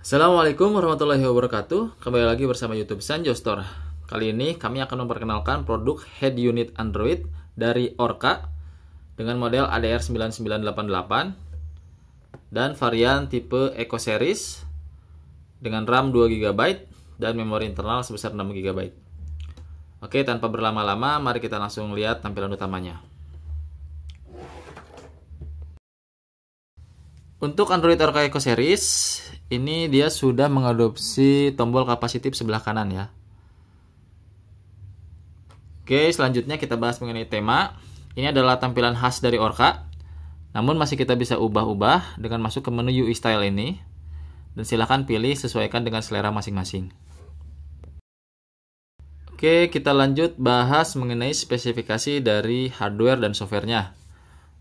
Assalamualaikum warahmatullahi wabarakatuh. Kembali lagi bersama YouTube Sanjo Store. Kali ini kami akan memperkenalkan produk head unit Android dari Orca dengan model ADR9988 dan varian tipe Eco Series dengan RAM 2GB dan memori internal sebesar 6GB. Oke, tanpa berlama-lama, mari kita langsung lihat tampilan utamanya. Untuk Android Orca Eco Series, ini dia sudah mengadopsi tombol kapasitif sebelah kanan ya. Oke, selanjutnya kita bahas mengenai tema. Ini adalah tampilan khas dari Orca. Namun masih kita bisa ubah-ubah dengan masuk ke menu UI Style ini. Dan silahkan pilih sesuaikan dengan selera masing-masing. Oke, kita lanjut bahas mengenai spesifikasi dari hardware dan softwarenya.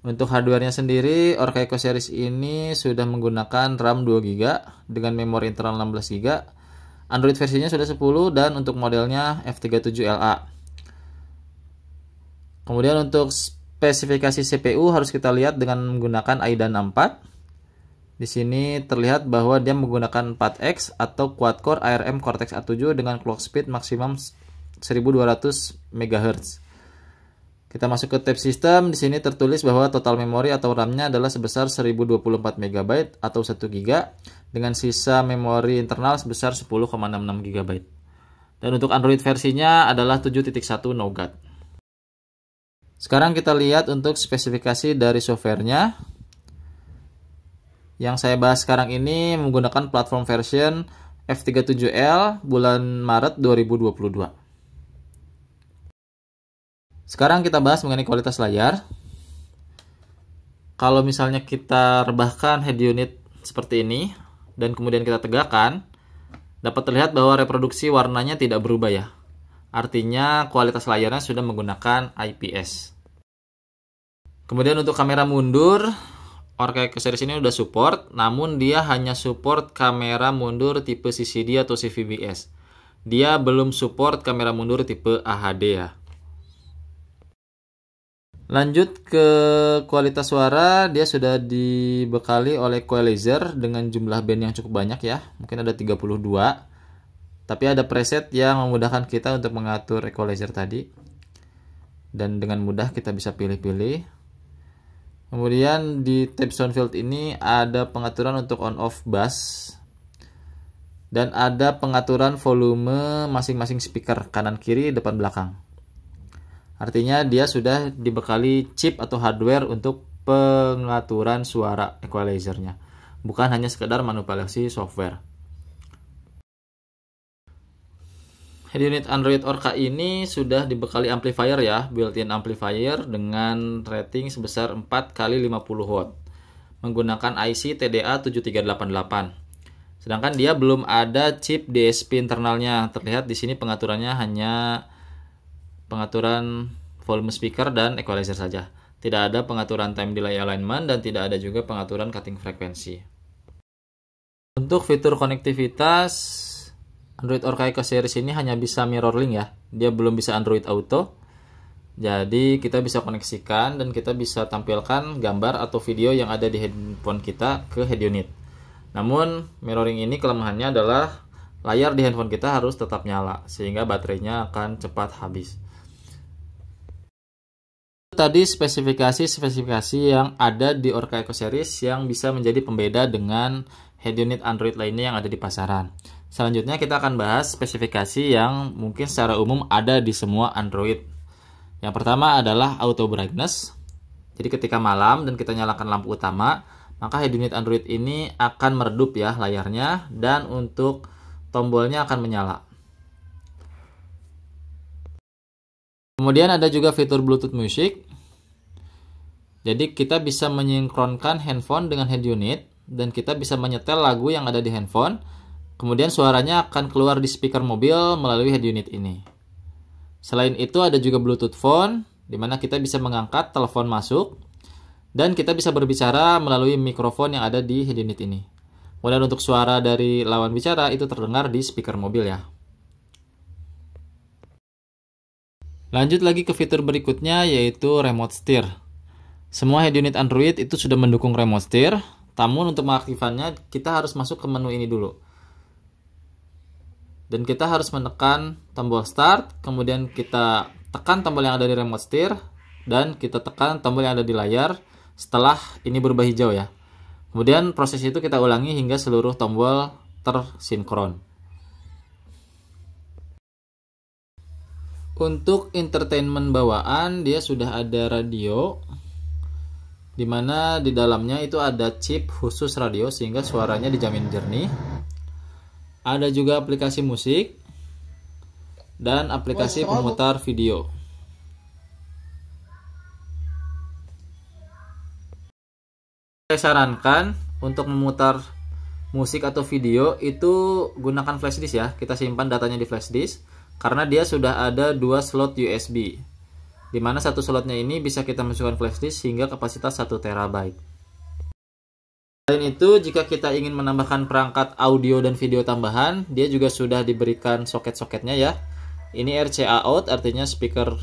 Untuk hardwarenya sendiri, Orca Eco Series ini sudah menggunakan RAM 2GB dengan memori internal 16GB. Android versinya sudah 10 dan untuk modelnya F37LA. Kemudian untuk spesifikasi CPU harus kita lihat dengan menggunakan Aidan 64. Di sini terlihat bahwa dia menggunakan 4X atau quad-core ARM Cortex A7 dengan clock speed maksimum 1200 MHz. Kita masuk ke tab sistem. Di sini tertulis bahwa total memori atau RAM-nya adalah sebesar 1024 MB atau 1 GB dengan sisa memori internal sebesar 10,66 GB. Dan untuk Android versinya adalah 7.1 Nougat. Sekarang kita lihat untuk spesifikasi dari softwarenya. Yang saya bahas sekarang ini menggunakan platform version F37L bulan Maret 2022. Sekarang kita bahas mengenai kualitas layar. Kalau misalnya kita rebahkan head unit seperti ini dan kemudian kita tegakkan, dapat terlihat bahwa reproduksi warnanya tidak berubah ya. Artinya kualitas layarnya sudah menggunakan IPS. Kemudian untuk kamera mundur, Orca Eco Series ini sudah support, namun dia hanya support kamera mundur tipe CCD atau CVBS. Dia belum support kamera mundur tipe AHD ya. Lanjut ke kualitas suara, dia sudah dibekali oleh equalizer dengan jumlah band yang cukup banyak ya. Mungkin ada 32. Tapi ada preset yang memudahkan kita untuk mengatur equalizer tadi. Dan dengan mudah kita bisa pilih-pilih. Kemudian di tab sound field ini ada pengaturan untuk on off bass. Dan ada pengaturan volume masing-masing speaker kanan kiri depan belakang. Artinya dia sudah dibekali chip atau hardware untuk pengaturan suara equalizernya. Bukan hanya sekedar manipulasi software. Head unit Android Orca ini sudah dibekali amplifier ya, built-in amplifier dengan rating sebesar 4 x 50 watt. Menggunakan IC TDA 7388. Sedangkan dia belum ada chip DSP internalnya. Terlihat di sini pengaturannya hanya pengaturan volume speaker dan equalizer saja. Tidak ada pengaturan time delay alignment dan tidak ada juga pengaturan cutting frekuensi. Untuk fitur konektivitas, Android Orca Eco Series ini hanya bisa mirroring ya. Dia belum bisa Android Auto. Jadi kita bisa koneksikan dan kita bisa tampilkan gambar atau video yang ada di handphone kita ke head unit. Namun mirroring ini kelemahannya adalah layar di handphone kita harus tetap nyala sehingga baterainya akan cepat habis. Tadi spesifikasi yang ada di Orca Eco Series yang bisa menjadi pembeda dengan head unit Android lainnya yang ada di pasaran. Selanjutnya kita akan bahas spesifikasi yang mungkin secara umum ada di semua Android. Yang pertama adalah auto brightness. Jadi ketika malam dan kita nyalakan lampu utama, maka head unit Android ini akan meredup ya layarnya dan untuk tombolnya akan menyala. Kemudian ada juga fitur Bluetooth Music. Jadi kita bisa menyinkronkan handphone dengan head unit dan kita bisa menyetel lagu yang ada di handphone. Kemudian suaranya akan keluar di speaker mobil melalui head unit ini. Selain itu ada juga Bluetooth Phone di mana kita bisa mengangkat telepon masuk dan kita bisa berbicara melalui mikrofon yang ada di head unit ini. Kemudian untuk suara dari lawan bicara itu terdengar di speaker mobil ya. Lanjut lagi ke fitur berikutnya yaitu remote steer. Semua head unit Android itu sudah mendukung remote steer, namun untuk mengaktifkannya kita harus masuk ke menu ini dulu. Dan kita harus menekan tombol start, kemudian kita tekan tombol yang ada di remote steer, dan kita tekan tombol yang ada di layar setelah ini berubah hijau ya. Kemudian proses itu kita ulangi hingga seluruh tombol tersinkron. Untuk entertainment bawaan, dia sudah ada radio, dimana di dalamnya itu ada chip khusus radio sehingga suaranya dijamin jernih. Ada juga aplikasi musik dan aplikasi pemutar video. Saya sarankan untuk memutar musik atau video itu gunakan flash disk ya. Kita simpan datanya di flash disk karena dia sudah ada 2 slot USB. Dimana satu slotnya ini bisa kita masukkan flash disk hingga kapasitas 1 TB. Selain itu, jika kita ingin menambahkan perangkat audio dan video tambahan, dia juga sudah diberikan soket-soketnya ya. Ini RCA out, artinya speaker,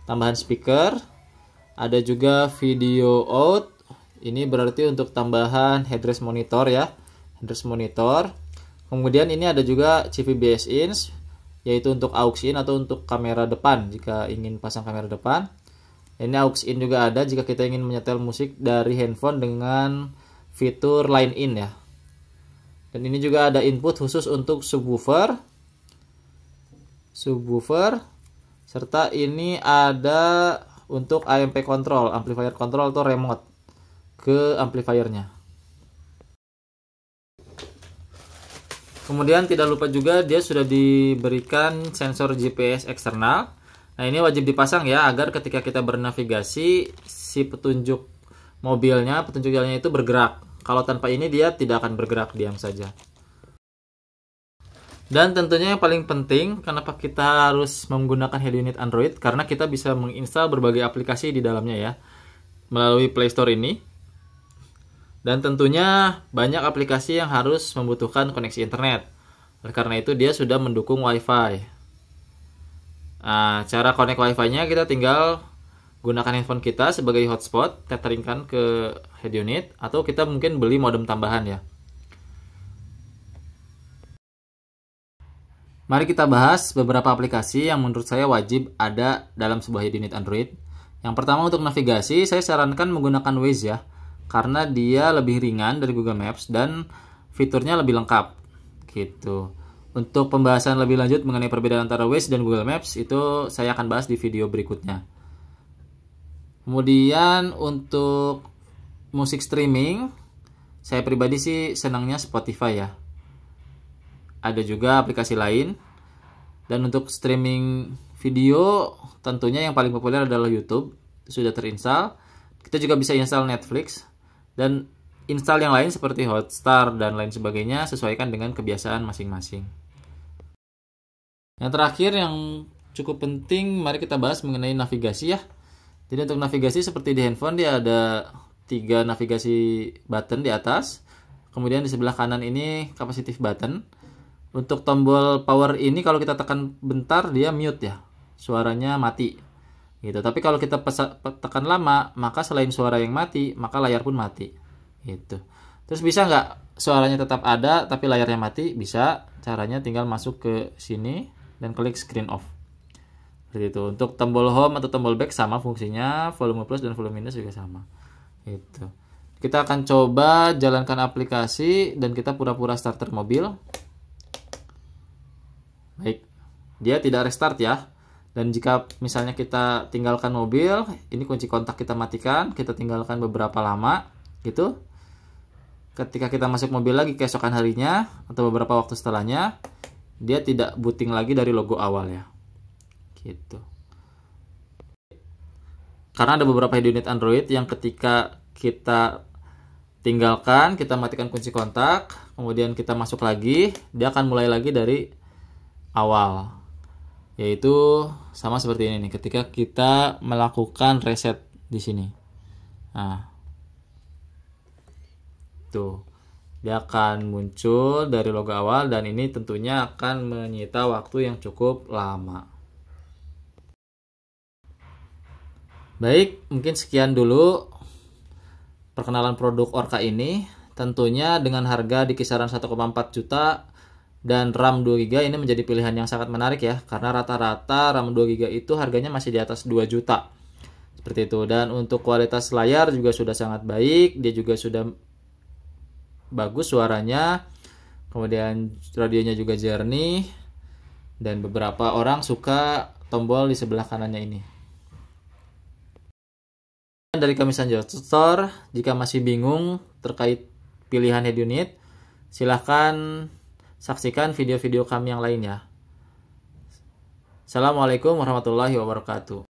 tambahan speaker. Ada juga video out, ini berarti untuk tambahan headrest monitor ya, headrest monitor. Kemudian ini ada juga CVBS in, yaitu untuk aux in atau untuk kamera depan jika ingin pasang kamera depan. Ini aux in juga ada jika kita ingin menyetel musik dari handphone dengan fitur line in ya. Dan ini juga ada input khusus untuk subwoofer, serta ini ada untuk AMP control, amplifier control atau remote ke amplifiernya. Kemudian tidak lupa juga dia sudah diberikan sensor GPS eksternal. Nah, ini wajib dipasang ya agar ketika kita bernavigasi si petunjuk mobilnya, petunjuk jalannya itu bergerak. Kalau tanpa ini dia tidak akan bergerak, diam saja. Dan tentunya yang paling penting, kenapa kita harus menggunakan head unit Android? Karena kita bisa menginstal berbagai aplikasi di dalamnya ya, melalui Play Store ini. Dan tentunya banyak aplikasi yang harus membutuhkan koneksi internet. Oleh karena itu dia sudah mendukung WiFi. Nah, cara connect WiFi-nya kita tinggal gunakan handphone kita sebagai hotspot, tetheringkan ke head unit, atau kita mungkin beli modem tambahan ya. Mari kita bahas beberapa aplikasi yang menurut saya wajib ada dalam sebuah head unit Android. Yang pertama untuk navigasi, saya sarankan menggunakan Waze ya, karena dia lebih ringan dari Google Maps dan fiturnya lebih lengkap gitu. Untuk pembahasan lebih lanjut mengenai perbedaan antara Waze dan Google Maps itu saya akan bahas di video berikutnya. Kemudian untuk musik streaming, saya pribadi sih senangnya Spotify ya. Ada juga aplikasi lain. Dan untuk streaming video, tentunya yang paling populer adalah YouTube. Sudah terinstall. Kita juga bisa install Netflix. Dan install yang lain seperti Hotstar dan lain sebagainya sesuaikan dengan kebiasaan masing-masing. Yang terakhir yang cukup penting, mari kita bahas mengenai navigasi ya. Jadi untuk navigasi seperti di handphone dia ada 3 navigasi button di atas. Kemudian di sebelah kanan ini capacitive button. Untuk tombol power ini kalau kita tekan bentar dia mute ya. Suaranya mati. Gitu. Tapi kalau kita tekan lama, maka selain suara yang mati, maka layar pun mati. Gitu. Terus bisa nggak suaranya tetap ada tapi layarnya mati? Bisa. Caranya tinggal masuk ke sini dan klik screen off. Seperti itu. Untuk tombol home atau tombol back sama fungsinya, volume plus dan volume minus juga sama. Itu. Kita akan coba jalankan aplikasi dan kita pura-pura starter mobil. Baik. Dia tidak restart ya. Dan jika misalnya kita tinggalkan mobil, ini kunci kontak kita matikan, kita tinggalkan beberapa lama gitu. Ketika kita masuk mobil lagi keesokan harinya atau beberapa waktu setelahnya, dia tidak booting lagi dari logo awal ya. Gitu. Karena ada beberapa head unit Android yang ketika kita tinggalkan, kita matikan kunci kontak, kemudian kita masuk lagi, dia akan mulai lagi dari awal. Yaitu sama seperti ini nih, ketika kita melakukan reset di sini. Nah. Tuh. Dia akan muncul dari logo awal dan ini tentunya akan menyita waktu yang cukup lama. Baik, mungkin sekian dulu perkenalan produk Orca ini. Tentunya dengan harga di kisaran 1,4 juta Dan RAM 2GB ini menjadi pilihan yang sangat menarik ya, karena rata-rata RAM 2GB itu harganya masih di atas 2 juta. Seperti itu. Dan untuk kualitas layar juga sudah sangat baik, dia juga sudah bagus suaranya. Kemudian radionya juga jernih, dan beberapa orang suka tombol di sebelah kanannya ini. Dari kami Sanjo Store, jika masih bingung terkait pilihan head unit, silahkan saksikan video-video kami yang lainnya. Assalamualaikum warahmatullahi wabarakatuh.